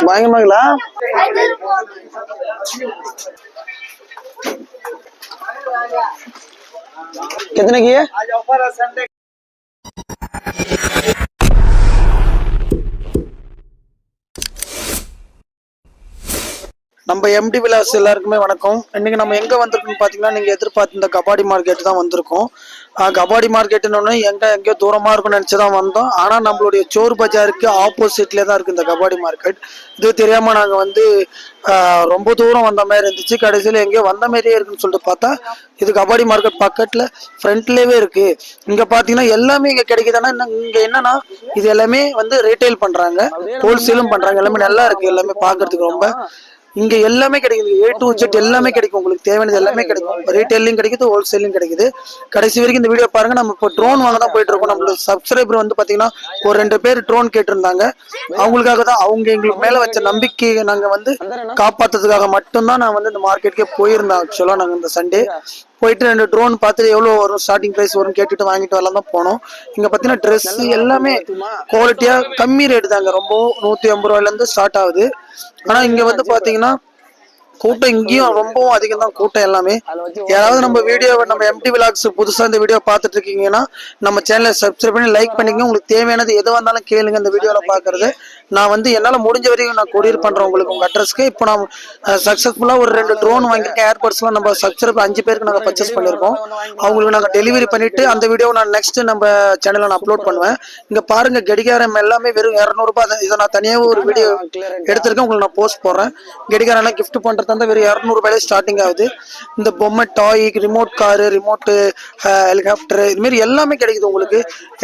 பயங்கரமாங்களா? कितने की है? நம்ம எம்டி விலாஸ் எல்லாருக்குமே வணக்கம். இன்னைக்கு நம்ம எங்க வந்திருக்கோம்னு பாத்தீங்கன்னா, நீங்க எதிர்பார்த்த இந்த கபாடி மார்க்கெட் தான் வந்திருக்கோம். கபாடி மார்க்கெட்னு எங்கேயோ தூரமா இருக்கும்னு நினைச்சுதான் வந்தோம். ஆனா நம்மளுடைய சோர் பஜாருக்கு ஆப்போசிட்ல தான் இருக்கு இந்த கபாடி மார்க்கெட். இது தெரியாம நாங்க வந்து ரொம்ப தூரம் வந்த மாதிரி இருந்துச்சு. கடைசியில எங்கேயோ வந்த மாதிரியே இருக்குன்னு சொல்லிட்டு பார்த்தா இது கபாடி மார்க்கெட் பக்கத்துல ஃப்ரண்ட்லயே இருக்கு. இங்க பாத்தீங்கன்னா எல்லாமே இங்க கிடைக்குதுன்னா இங்க என்னன்னா இது எல்லாமே வந்து ரீட்டைல் பண்றாங்க, ஹோல்சேலும் பண்றாங்க. எல்லாமே நல்லா இருக்கு, எல்லாமே பாக்குறதுக்கு ரொம்ப. இங்க எல்லாமே கிடைக்குது, A to Z எல்லாமே கிடைக்கும். உங்களுக்கு தேவையானது எல்லாமே கிடைக்கும். ரீட்டைலையும் கிடைக்குது, ஹோல்சேலையும் கிடைக்குது. கடைசி வரைக்கும் இந்த வீடியோ பாருங்க. நம்ம இப்போ ட்ரோன் வாங்க தான் போயிட்டு இருக்கோம். நம்மளோட சப்ஸ்கிரைபர் வந்து பாத்தீங்கன்னா ஒரு 2 பேர் ட்ரோன் கேட்டிருந்தாங்க. அவங்களுக்காக தான், அவங்க எங்களுக்கு மேல வச்ச நம்பிக்கையை நாங்க வந்து காப்பாத்துறதுக்காக மட்டும்தான் நான் வந்து இந்த மார்க்கெட்டுக்கே போயிருந்தேன். ஆக்சுவலா நாங்க இந்த சண்டே போயிட்டு 2 ட்ரோன் பார்த்துட்டு எவ்வளவு வரும், ஸ்டார்டிங் பிரைஸ் வரும் கேட்டுட்டு வாங்கிட்டு வரலாம் தான் போனோம். இங்க பாத்தீங்கன்னா ட்ரெஸ் எல்லாமே குவாலிட்டியா கம்மி ரேட் தாங்க. ரொம்ப 150 ரூபாயில இருந்து ஸ்டார்ட் ஆகுது. ஆனா இங்க வந்து பாத்தீங்கன்னா கூட்டம் இங்கேயும் ரொம்பவும் அதிகம் தான் கூட்டம் எல்லாமே. யாராவது நம்ம வீடியோவை, நம்ம எம்டி விலாக்ஸ் புதுசா இந்த வீடியோ பார்த்துட்டு இருக்கீங்கன்னா நம்ம சேனலை சப்ஸ்கிரைப் பண்ணி லைக் பண்ணிக்கங்க. உங்களுக்கு தேவையானது எது வந்தாலும் கேளுங்க. இந்த வீடியோல பாக்குறது நான் வந்து என்னால முடிஞ்ச வரைக்கும் நான் கொரியர் பண்றேன் உங்களுக்கு உங்க அட்ரஸ்க்கு. இப்போ நான் சக்சஸ்ஃபுல்லா ஒரு 2 ட்ரோன் வாங்கியிருக்கேன். ஏர்போர்ட்ஸ் எல்லாம் நம்ம சப்ஸ்கிரைப் 5 பேருக்கு நாங்க பர்ச்சேஸ் பண்ணிருக்கோம். அவங்களுக்கு நாங்க டெலிவரி பண்ணிட்டு அந்த வீடியோ நான் நெக்ஸ்ட் நம்ம சேனல்ல நான் அப்லோட் பண்ணுவேன். இங்க பாருங்க கடிகாரம் எல்லாமே வெறும் 200 ரூபாய். இதை நான் தனியாக ஒரு வீடியோ எடுத்திருக்கேன், உங்களுக்கு நான் போஸ்ட் போடுறேன். கடிகாரம் எல்லாம் கிஃப்ட் பண்றது வந்து வெறும் 200 ரூபாயில ஸ்டார்டிங் ஆகுது. இந்த பொம்மை toy, remote car, remote helicopter, இது மாதிரி எல்லாமே கிடைக்குது உங்களுக்கு.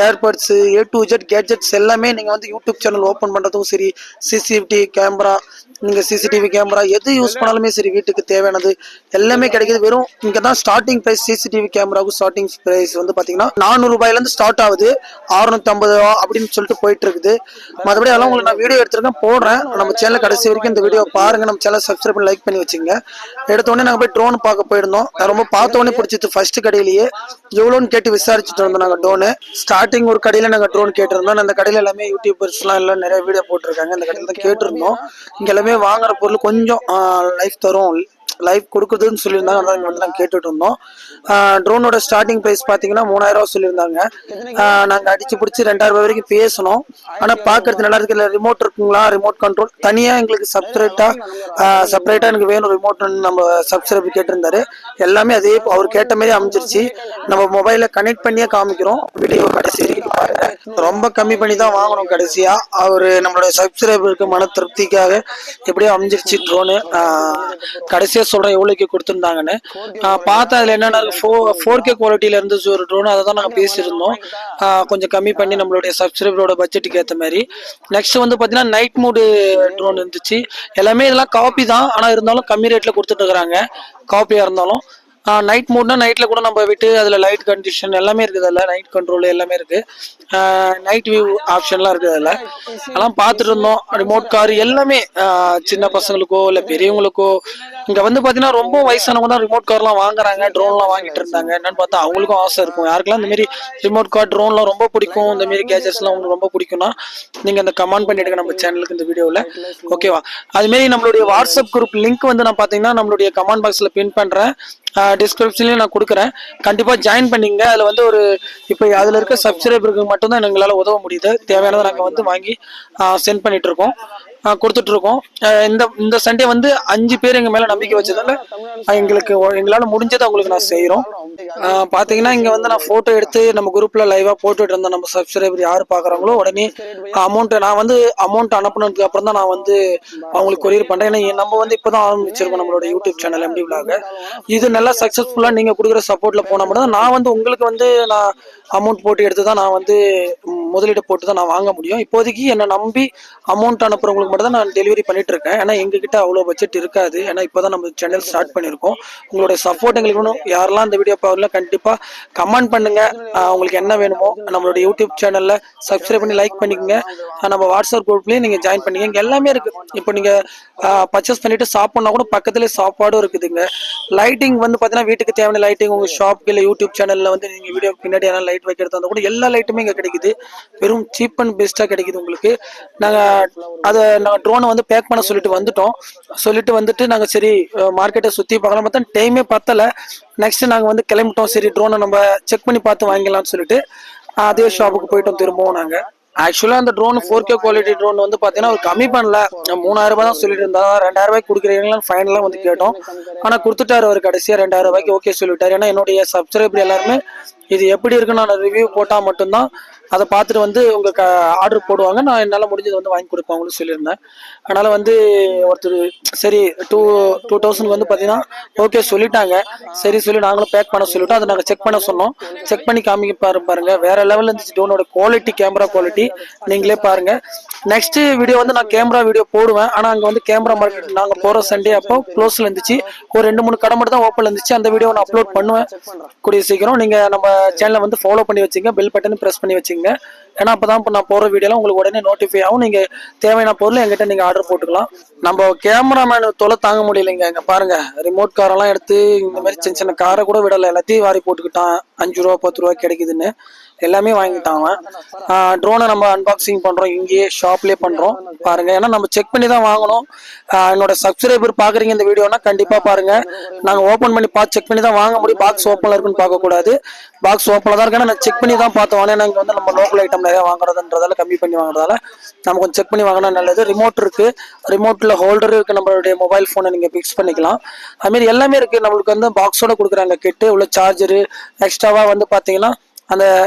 Airbuds, A to Z gadgets எல்லாமே நீங்க வந்து யூடியூப் சேனல் ஓபன் பண்றதுக்கும் சரி, சிசிடிவி கேமரா, நீங்க சிசிடிவி கேமரா எது யூஸ் பண்ணாலுமே சரி, வீட்டுக்கு தேவையானது எல்லாமே கிடைக்குது. வெறும் இங்க தான் ஸ்டார்டிங் பிரைஸ். சிசிடிவி கேமராவுக்கு ஸ்டார்டிங் பிரைஸ் வந்து பாத்தீங்கன்னா 400 ரூபாயில இருந்து ஸ்டார்ட் ஆகுது. 650 அப்படின்னு சொல்லிட்டு போயிட்டு இருக்குது. மற்றபடி அதெல்லாம் உங்களுக்கு நான் வீடியோ எடுத்திருக்கேன், போடுறேன். நம்ம சேனல் கடைசி வரைக்கும் இந்த வீடியோ பாருங்க. நம்ம சேனல் சப்ஸ்கிரைப் பண்ணி லைக் பண்ணி வச்சுங்க. எடுத்த உடனே நாங்க போய் ட்ரோன் பார்க்க போயிருந்தோம். நான் ரொம்ப பார்த்த உடனே பிடிச்சிட்டு ஃபர்ஸ்ட் கடையிலேயே எவ்வளோன்னு கேட்டு விசாரிச்சுட்டு இருந்தோம். நாங்க ட்ரோனு ஸ்டார்டிங் ஒரு கடையில நாங்க ட்ரோன் கேட்டிருந்தோம். அந்த கடையில எல்லாமே யூடியூபர்ஸ் எல்லாம் நிறைய வீடியோ போட்டிருக்காங்க. இந்த கடையில தான் கேட்டிருந்தோம். இங்க எல்லாமே வாங்குற பொருள் கொஞ்சம் லைஃப் தரும், லைஃப் கொடுக்குதுன்னு சொல்லியிருந்தாங்க. அதான் வந்து நாங்கள் கேட்டுட்டு இருந்தோம். ட்ரோனோட ஸ்டார்டிங் ப்ரைஸ் பார்த்தீங்கன்னா 3000 ரூபா சொல்லியிருந்தாங்க. நாங்கள் அடிச்சு பிடிச்சி 2000 ரூபாய் வரைக்கும் பேசணும். ஆனால் பார்க்கறது நல்லா இருக்கு. இல்லை ரிமோட் இருக்குங்களா, ரிமோட் கண்ட்ரோல் தனியாக எங்களுக்கு செப்பரேட்டாக எனக்கு வேணும் ரிமோட்னு நம்ம சப்ஸ்கிரைபர் கேட்டிருந்தாரு. எல்லாமே அதே அவர் கேட்ட மாதிரி அமைஞ்சிருச்சு. நம்ம மொபைலில் கனெக்ட் பண்ணியே காமிக்கிறோம். வீடியோ கடைசி வரைக்கும் பாருங்க. ரொம்ப கம்மி பண்ணி தான் வாங்கணும் கடைசியா. அவரு நம்மளுடைய சப்ஸ்கிரைபருக்கு மன திருப்திக்காக எப்படியோ அமைஞ்சிருச்சு ட்ரோனு. கடைசியா சொல்றேன் எவ்வளவுக்கு கொடுத்துருந்தாங்கன்னு. பார்த்தா அதுல என்னன்னா 4K குவாலிட்டியில இருந்துச்சு ஒரு ட்ரோன். அதை தான் நாங்கள் பேசியிருந்தோம். கொஞ்சம் கம்மி பண்ணி நம்மளுடைய சப்ஸ்கிரைபரோட பட்ஜெட்டுக்கு ஏற்ற மாதிரி. நெக்ஸ்ட் வந்து பாத்தீங்கன்னா நைட் மோடு ட்ரோன் இருந்துச்சு. எல்லாமே இதெல்லாம் காப்பி தான், ஆனா இருந்தாலும் கம்மி ரேட்ல கொடுத்துட்டு இருக்கிறாங்க. காப்பியா இருந்தாலும் நைட் மோட்னா நைட்ல கூட நம்ம விட்டு அதுல லைட் கண்டிஷன் எல்லாமே இருக்குது. அதில் நைட் கண்ட்ரோல் எல்லாமே இருக்கு. நைட் வியூ ஆப்ஷன்லாம் இருக்குது. அதில் அதெல்லாம் பார்த்துட்டு இருந்தோம். ரிமோட் கார் எல்லாமே சின்ன பசங்களுக்கோ இல்லை பெரியவங்களுக்கோ. இங்க வந்து பாத்தீங்கன்னா ரொம்ப வயசானவங்க தான் ரிமோட் கார்லாம் வாங்குறாங்க, ட்ரோன்லாம் வாங்கிட்டு இருந்தாங்க. என்னன்னு பார்த்தா அவங்களுக்கும் ஆசை இருக்கும். யாருக்கெல்லாம் இந்த மாதிரி ரிமோட் கார் ட்ரோன்லாம் ரொம்ப பிடிக்கும், இந்த மாதிரி கேஜெட்ஸ்லாம் உங்களுக்கு ரொம்ப பிடிக்கும்னா நீங்க அந்த கமெண்ட் பண்ணிடுங்க நம்ம சேனலுக்கு இந்த வீடியோவில். ஓகேவா? அதுமாரி நம்மளுடைய வாட்ஸ்அப் குரூப் லிங்க் வந்து நான் பார்த்தீங்கன்னா நம்மளுடைய கமெண்ட் பாக்ஸில் பின் பண்ணுறேன், டிஸ்கிரிப்ஷன்லயும் நான் கொடுக்குறேன். கண்டிப்பா ஜாயின் பண்ணிங்க. அதுல வந்து ஒரு இப்போ அதுல இருக்க சப்ஸ்கிரைபருக்கு மட்டும்தான் எங்களால உதவ முடியுது. தேவையானதை நாங்க வந்து வாங்கி சென்ட் பண்ணிட்டு இருக்கோம், கொடுத்துட்டு இருக்கோம். இந்த சண்டே வந்து 5 பேர் எங்க மேல நம்பிக்கை வச்சதால எங்களால முடிஞ்சதை அவங்களுக்கு நான் செய்யறோம். பாத்தீங்கன்னா இங்க வந்து நான் போட்டோ எடுத்து நம்ம குரூப்ல லைவா போட்டுட்டு இருந்தேன். நம்ம சப்ஸ்கிரைபர் யாரு பாக்குறாங்களோ உடனே அமௌண்ட் அனுப்புனதுக்கு அப்புறம் தான் நான் வந்து அவங்களுக்கு கொரியர் பண்றேன். ஏன்னா நம்ம வந்து இப்பதான் ஆரம்பிச்சிருக்கோம் நம்மளோட யூடியூப் சேனல் எம்டி விலாக். இது நல்லா சக்சஸ்ஃபுல்லா நீங்க கொடுக்குற சப்போர்ட்ல போனா மட்டும் நான் வந்து உங்களுக்கு வந்து நான் அமௌண்ட் போட்டு எடுத்து தான் நான் வந்து முதலீடு போட்டு தான் நான் வாங்க முடியும். இப்போதைக்கு என்னை நம்பி அமௌண்ட் அனுப்புறவங்களுக்கு கஸ்டமருக்கு மட்டும் தான் நான் டெலிவரி பண்ணிட்டு இருக்கேன். ஏன்னா எங்ககிட்ட அவ்வளோ பட்ஜெட் இருக்காது. ஏன்னா இப்போதான் நம்ம சேனல் ஸ்டார்ட் பண்ணியிருக்கோம். உங்களுடைய சப்போர்ட் எங்களுக்கு வேணும். யாரெல்லாம் இந்த வீடியோ பார்க்கல கண்டிப்பாக கமெண்ட் பண்ணுங்க. உங்களுக்கு என்ன வேணுமோ நம்மளோட யூடியூப் சேனல்ல சப்ஸ்கிரைப் பண்ணி லைக் பண்ணிக்கோங்க. நம்ம வாட்ஸ்அப் குரூப்லேயும் நீங்கள் ஜாயின் பண்ணிங்க. இங்கே எல்லாமே இருக்கு. இப்போ நீங்கள் பர்ச்சேஸ் பண்ணிட்டு சாப்பிட்னா கூட பக்கத்துலேயே சாப்பாடும் இருக்குதுங்க. லைட்டிங் வந்து பார்த்தீங்கன்னா வீட்டுக்கு தேவையான லைட்டிங் உங்கள் ஷாப்க்கு இல்லை யூடியூப் சேனலில் வந்து நீங்கள் வீடியோ பின்னாடி எதனா லைட் வைக்கிறது இருந்தால் கூட எல்லா லைட்டுமே இங்கே கிடைக்குது. வெறும் சீப் அண்ட் பெஸ்ட்டாக கிடைக்குது உங்களுக்கு. நாங்கள் ட்ரோனை வந்து பேக் பண்ண சொல்லிட்டு வந்துட்டு நாங்கள் சரி மார்க்கெட்டை சுற்றி பார்க்கலாம் பார்த்தா டைமே பத்தலை. நெக்ஸ்ட் நாங்கள் வந்து கிளம்பிட்டோம். சரி ட்ரோனை நம்ம செக் பண்ணி பார்த்து வாங்கிக்கலாம்னு சொல்லிட்டு அதே ஷாப்புக்கு போயிட்டோம் திரும்பவும் நாங்கள். ஆக்சுவலாக அந்த ட்ரோன் 4K குவாலிட்டி ட்ரோன் வந்து பார்த்தீங்கன்னா ஒரு கம்மி பண்ணல. 3000 ரூபாய் தான் சொல்லிட்டு இருந்தா. 2000 ரூபாய்க்கு கொடுக்குறீங்களான்னு ஃபைனலாக வந்து கேட்டோம். ஆனால் கொடுத்துட்டாரு அவர் கடைசியாக 2000 ரூபாய்க்கு ஓகே சொல்லிட்டாரு. ஏன்னா என்னுடைய சப்ஸ்கிரைபர் எல்லாருமே இது எப்படி இருக்குன்னு நான் ரிவ்யூ போட்டால் மட்டும்தான் அதை பார்த்துட்டு வந்து உங்களுக்கு ஆர்டர் போடுவாங்க. நான் என்னால் முடிஞ்சது வந்து வாங்கி கொடுப்பாங்கன்னு சொல்லியிருந்தேன். அதனால் வந்து ஒருத்தர் சரி 2000 வந்து பார்த்தீங்கன்னா ஓகே சொல்லிட்டாங்க. சரி சொல்லி நாங்களும் பேக் பண்ண சொல்லிட்டோம். அதை நாங்கள் செக் பண்ண சொன்னோம். செக் பண்ணி காமிக்க பாருங்க வேற லெவலில் இருந்துச்சு ட்ரோனோட குவாலிட்டி, கேமரா குவாலிட்டி நீங்களே பாருங்க. நெக்ஸ்ட் வீடியோ வந்து நான் கேமரா வீடியோ போடுவேன். ஆனால் அங்கே வந்து கேமரா மார்க்கெட் நாங்கள் போகிற சண்டே அப்போ க்ளோஸில் இருந்துச்சு. ஒரு 2-3 கடை மட்டும் தான் ஓப்பன் இருந்துச்சு. அந்த வீடியோ நான் அப்லோட் பண்ணுவேன் கூடிய சீக்கிரம். நீங்கள் நம்ம சேனலை வந்து ஃபாலோ பண்ணி வச்சுங்க, பெல் பட்டன் ப்ரெஸ் பண்ணி வச்சுங்க. ஏன்னா அப்பதான் நான் போற வீடியோலாம் உங்களுக்கு உடனே நோட்டிஃபை ஆகும். நீங்க தேவையான பொருள் எங்கிட்ட நீங்க ஆர்டர் போட்டுக்கலாம். நம்ம கேமராமேன் தொலை தாங்க முடியலைங்க. இங்க பாருங்க ரிமோட் காரெல்லாம் எடுத்து இந்த மாதிரி சின்ன சின்ன காரை கூட விடல, எல்லாத்தையும் வாரி போட்டுக்கிட்டான். 5 ரூபா 10 ரூபா கிடைக்குதுன்னு எல்லாமே வாங்கிட்டான். ட்ரோனை நம்ம அன்பாக்சிங் பண்றோம், இங்கேயே ஷாப்லேயே பண்றோம் பாருங்க. ஏன்னா நம்ம செக் பண்ணி தான் வாங்கணும். என்னோட சப்ஸ்கிரைபர் பாக்குறீங்க இந்த வீடியோனா கண்டிப்பா பாருங்க. நாங்க ஓபன் பண்ணி பார்த்து செக் பண்ணி தான் வாங்க முடியும். பாக்ஸ் ஓப்பன்ல இருக்குன்னு பார்க்க கூடாது. பாக்ஸ் ஓப்பன்ல தான் இருக்கு. நான் செக் பண்ணி தான் பார்த்தோம். ஏன்னா இங்க வந்து நம்ம லோக்கல் ஐட்டம் நிறைய வாங்குறதுன்றதால கம்மி பண்ணி வாங்குறதால நம்ம கொஞ்சம் செக் பண்ணி வாங்கினா நல்லது. ரிமோட் இருக்கு, ரிமோட்ல ஹோல்டர் இருக்கு, நம்மளுடைய மொபைல் போனை நீங்க பிக்ஸ் பண்ணிக்கலாம். அது மாதிரி எல்லாமே இருக்கு. நம்மளுக்கு வந்து பாக்ஸோட கொடுக்குறாங்க கிட்டு, உள்ள சார்ஜரு எக்ஸ்ட்ராவா வந்து பாத்தீங்கன்னா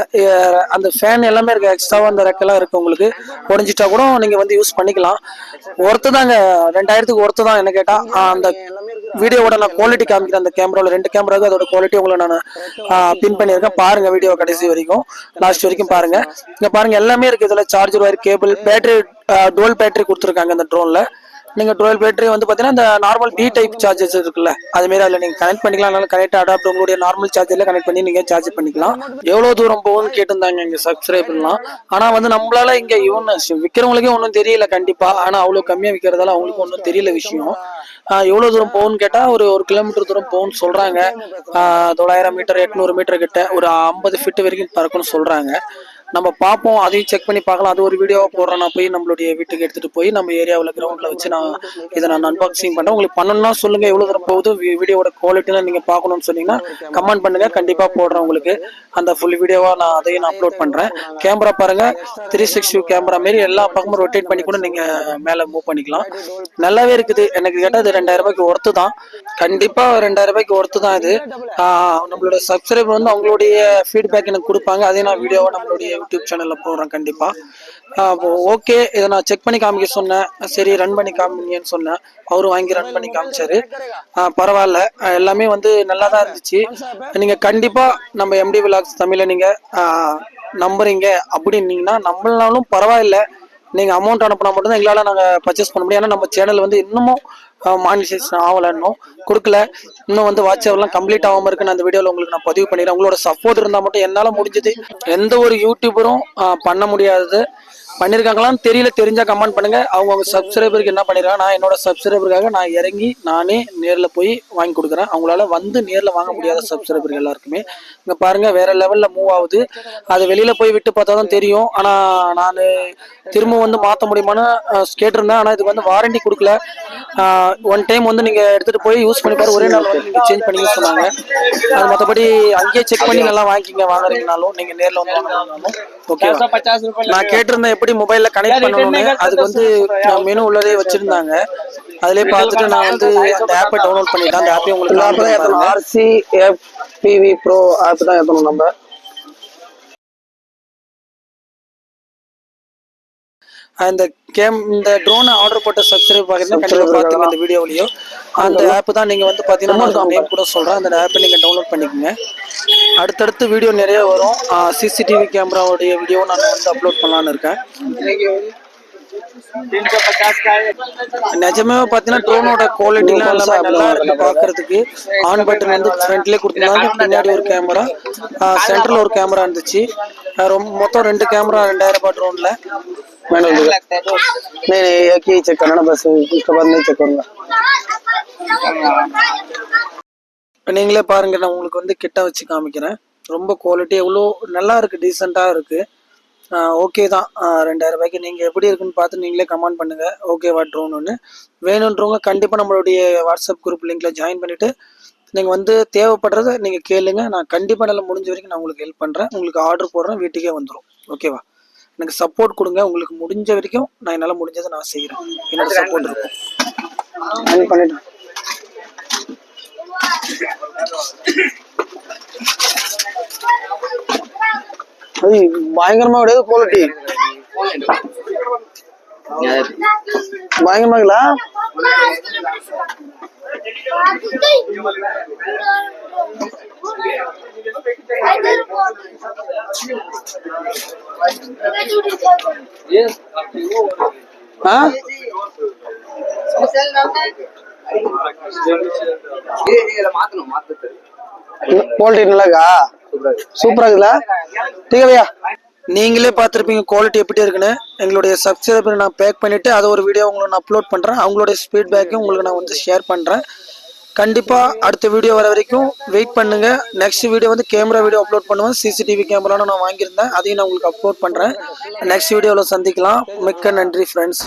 அந்த ஃபேன் எல்லாமே இருக்கு. எக்ஸ்ட்ராவா அந்த ரெக்கெல்லாம் இருக்கு. உங்களுக்கு உடஞ்சிட்டா கூட நீங்க வந்து யூஸ் பண்ணிக்கலாம். ஒர்த்து தாங்க, 2000க்கு ஒர்த்து தான் என்ன கேட்டா. அந்த வீடியோவோட நான் குவாலிட்டி காமிக்கிறேன். அந்த கேமராவில் 2 கேமராவுக்கு அதோட குவாலிட்டி உங்களை நான் பின் பண்ணியிருக்கேன். பாருங்க வீடியோ கடைசி வரைக்கும், லாஸ்ட் வரைக்கும் பாருங்க. இங்க பாருங்க எல்லாமே இருக்கு. இதுல charger wire, cable, battery, dual battery கொடுத்துருக்காங்க இந்த ட்ரோன்ல. நீங்க டுவல் பேட்டரி வந்து பாத்தீங்கன்னா இந்த நார்மல் பி டைப் சார்ஜர்ஸ் இருக்குல்ல அது மாதிரி அதில் நீங்க கனெக்ட் பண்ணிக்கலாம். கனெக்ட் அடாப்ட் உங்களுடைய நார்மல் சார்ஜர்ல கனெக்ட் பண்ணி நீங்க சார்ஜ் பண்ணிக்கலாம். எவ்வளவு தூரம் போகும்னு கேட்டிருந்தாங்க எங்க சப்ஸ்கிரைபர்லாம். ஆனா வந்து நம்மளால இங்க விற்கிறவங்களுக்கே ஒன்றும் தெரியல கண்டிப்பா. ஆனா அவ்வளவு கம்மியா விற்கிறதால அவங்களுக்கு ஒன்றும் தெரியல விஷயம். எவ்வளவு தூரம் போகும்னு கேட்டா ஒரு 1 கிலோமீட்டர் தூரம் போகும்னு சொல்றாங்க. 900 மீட்டர் 800 மீட்டர் கிட்ட ஒரு 50 ஃபீட் வரைக்கும் பறக்கும்னு சொல்றாங்க. நம்ம பார்ப்போம், அதையும் செக் பண்ணி பார்க்கலாம். அது ஒரு வீடியோவை போடுறேன். நான் போய் நம்மளுடைய வீட்டுக்கு எடுத்துட்டு போய் நம்ம ஏரியாவில் கிரவுண்டில் வச்சு நான் அன்பாக்சிங் பண்ணுறேன். உங்களுக்கு பண்ணணும்னா சொல்லுங்க எவ்வளோ தூரம் போகுது, வீடியோட குவாலிட்டிலாம் நீங்கள் பார்க்கணும்னு சொன்னீங்கன்னா கமெண்ட் பண்ணுங்க, கண்டிப்பாக போடுறேன் உங்களுக்கு அந்த ஃபுல் வீடியோவாக. அதையும் நான் அப்லோட் பண்ணுறேன். கேமரா பாருங்க, 360 கேமரா மாரி எல்லா பக்கமும் ரொட்டேட் பண்ணி கூட நீங்கள் மேலே மூவ் பண்ணிக்கலாம். நல்லாவே இருக்குது. எனக்கு கேட்டால் இது 2000 ரூபாய்க்கு ஒர்த்து தான். கண்டிப்பாக 2000 ரூபாய்க்கு ஒர்த்து தான் இது. நம்மளோட சப்ஸ்கிரைபர் வந்து அவங்களுடைய ஃபீட்பேக் எனக்கு கொடுப்பாங்க. அதே நான் வீடியோவை நம்மளுடைய யூடியூப் சேனல்ல போடுறேன் கண்டிப்பா. ஓகே, இதை நான் செக் பண்ணி காமிக்க சொன்னேன். சரி ரன் பண்ணி காமிங்கன்னு சொன்னேன். அவரும் வாங்கி ரன் பண்ணி காமிச்சாரு. பரவாயில்ல, எல்லாமே வந்து நல்லா தான் இருந்துச்சு. நீங்க கண்டிப்பா நம்ம எம்டி விலாக்ஸ் தமிழை நீங்க நம்புறீங்க அப்படின்னீங்கன்னா நம்மளாலும் பரவாயில்ல, நீங்க அமௌண்ட் அனுப்பினா மட்டும்தான் எங்களால் நாங்கள் பர்ச்சேஸ் பண்ண முடியும். ஏன்னா நம்ம சேனல் வந்து இன்னமும் மானிட்டைசேஷன் ஆகலை, இன்னும் கொடுக்கல. இன்னும் வந்து வாட்ச் ஹவர்லாம் கம்ப்ளீட் ஆகாம இருக்குன்னு அந்த வீடியோவில் உங்களுக்கு நான் பதிவு பண்ணிடுறேன். உங்களோட சப்போர்ட் இருந்தால் மட்டும் என்னால் முடிஞ்சது. எந்த ஒரு யூடியூபரும் பண்ண முடியாதது பண்ணியிருக்காங்களான்னு தெரியல, தெரிஞ்சா கமெண்ட் பண்ணுங்க. அவங்க சப்ஸ்கிரைபருக்கு என்ன பண்ணிருக்காங்க. நான் என்னோட சப்ஸ்கிரைபருக்காக நான் இறங்கி நானே நேரில் போய் வாங்கி கொடுக்குறேன். அவங்களால வந்து நேரில் வாங்க முடியாத சப்ஸ்கிரைபர்கள் எல்லாருக்குமே இங்கே பாருங்க வேற லெவலில் மூவ் ஆகுது. அது வெளியில போய் விட்டு பார்த்தா தான் தெரியும். ஆனால் நான் திரும்ப வந்து மாற்ற முடியுமான்னு கேட்டிருந்தேன். ஆனால் இதுக்கு வந்து வாரண்டி கொடுக்கல. 1 டைம் வந்து நீங்க எடுத்துட்டு போய் யூஸ் பண்ணி பாரு, ஒரே நாள் வந்து நீங்க சேஞ்ச் பண்ணி சொன்னாங்க. அது மற்றபடி அங்கேயே செக் பண்ணி நல்லா வாங்கிக்கிங்க. வாங்குறீங்கனாலும் நீங்க நேரில் வந்து வாங்கினாலும் ஓகே. நான் கேட்டிருந்தேன் எப்படி மொபைல்ல கனெக்ட் பண்ணணும்னு. அதுக்கு வந்து மெனு உள்ளதே வச்சிருந்தாங்க. அதிலே பார்த்துட்டு நான் வந்து அந்த ஆப்பை டவுன்லோட் பண்ணிட்டேன். அந்த ஆப்பை உங்களுக்கு RCFPV Pro ஆப் தான் ஏற்றணும் நம்ம. இந்த ட்ரோனை ஆர்டர் போட்ட சப்ஸ்கிரைப் பாத்தீங்கன்னா கண்டிப்பா பாத்துங்க இந்த வீடியோலயும். அந்த ஆப் தான் நீங்க வந்து பாத்தீங்கன்னா நேம் கூட சொல்றேன். அந்த ஆப்பை நீங்க டவுன்லோட் பண்ணிக்கோங்க. அடுத்தடுத்து வீடியோ நிறைய வரும். CCTV கேமராவுடைய வீடியோ நான் வந்து அப்லோட் பண்ணலான்னு இருக்கேன். நிஜமே பார்த்தீங்கன்னா ட்ரோனோட குவாலிட்டிலாம் எல்லாமே நல்லா இருக்கு பார்க்கறதுக்கு. ஆன் பட்டன் வந்து ஃப்ரண்ட்லேயே கொடுத்துருந்தாங்க, பின்னாடி ஒரு கேமரா, சென்டரில் ஒரு கேமரா இருந்துச்சு. மொத்தம் 2 கேமரா 2000 रुपये ड्रोन ला मैंने नहीं एक ही चेक करना बस, उसके बाद नहीं चेक करूंगा. நீங்களே பாருங்க, நான் உங்களுக்கு வந்து கிட்ட வச்சு காமிக்கிறேன். ரொம்ப குவாலிட்டி எவ்வளோ நல்லா இருக்கு, டீசெண்டாக இருக்கு. ஓகே தான். 2000 ரூபாய்க்கு நீங்கள் எப்படி இருக்குன்னு பார்த்து நீங்களே கமெண்ட் பண்ணுங்க. ஓகேவா ட்ரோன் ஒன்று வேணுன்றவங்க கண்டிப்பாக நம்மளுடைய வாட்ஸ்அப் குரூப் லிங்க்ல ஜாயின் பண்ணிட்டு நீங்கள் வந்து தேவைப்படுறத நீங்கள் கேளுங்க. நான் கண்டிப்பாக நல்லா முடிஞ்ச வரைக்கும் நான் உங்களுக்கு ஹெல்ப் பண்ணுறேன். உங்களுக்கு ஆர்டர் போடுறேன், வீட்டுக்கே வந்துடும். ஓகேவா? எனக்கு சப்போர்ட் கொடுங்க. உங்களுக்கு முடிஞ்ச வரைக்கும் நான் என்னால் முடிஞ்சதை நான் செய்கிறேன். என்னோட சப்போர்ட் இருக்கும். பண்ணிட்டேன். பயங்கரமா கிடையாது குவாலிட்டி, பயங்கரமாங்களா? குவாலிட்டி நல்லாக்கா? சூப்பரா இருக்குல்ல? டீக்கலையா? நீங்களே பார்த்துருப்பீங்க குவாலிட்டி எப்படி இருக்குன்னு. எங்களுடைய சப்ஸ்கிரைபர் நான் பேக் பண்ணிவிட்டு அதை ஒரு வீடியோ உங்களுக்கு நான் அப்லோட் பண்ணுறேன். அவங்களுடைய ஃபீட்பேக்கையும் உங்களுக்கு நான் வந்து ஷேர் பண்ணுறேன். கண்டிப்பாக அடுத்த வீடியோ வர வரைக்கும் வெயிட் பண்ணுங்கள். நெக்ஸ்ட் வீடியோ வந்து கேமரா வீடியோ அப்லோட் பண்ணுவேன். சிசிடிவி கேமரான்னு நான் வாங்கியிருந்தேன், அதையும் நான் உங்களுக்கு அப்லோட் பண்ணுறேன். நெக்ஸ்ட் வீடியோவில் சந்திக்கலாம். மிக்க நன்றி ஃப்ரெண்ட்ஸ்.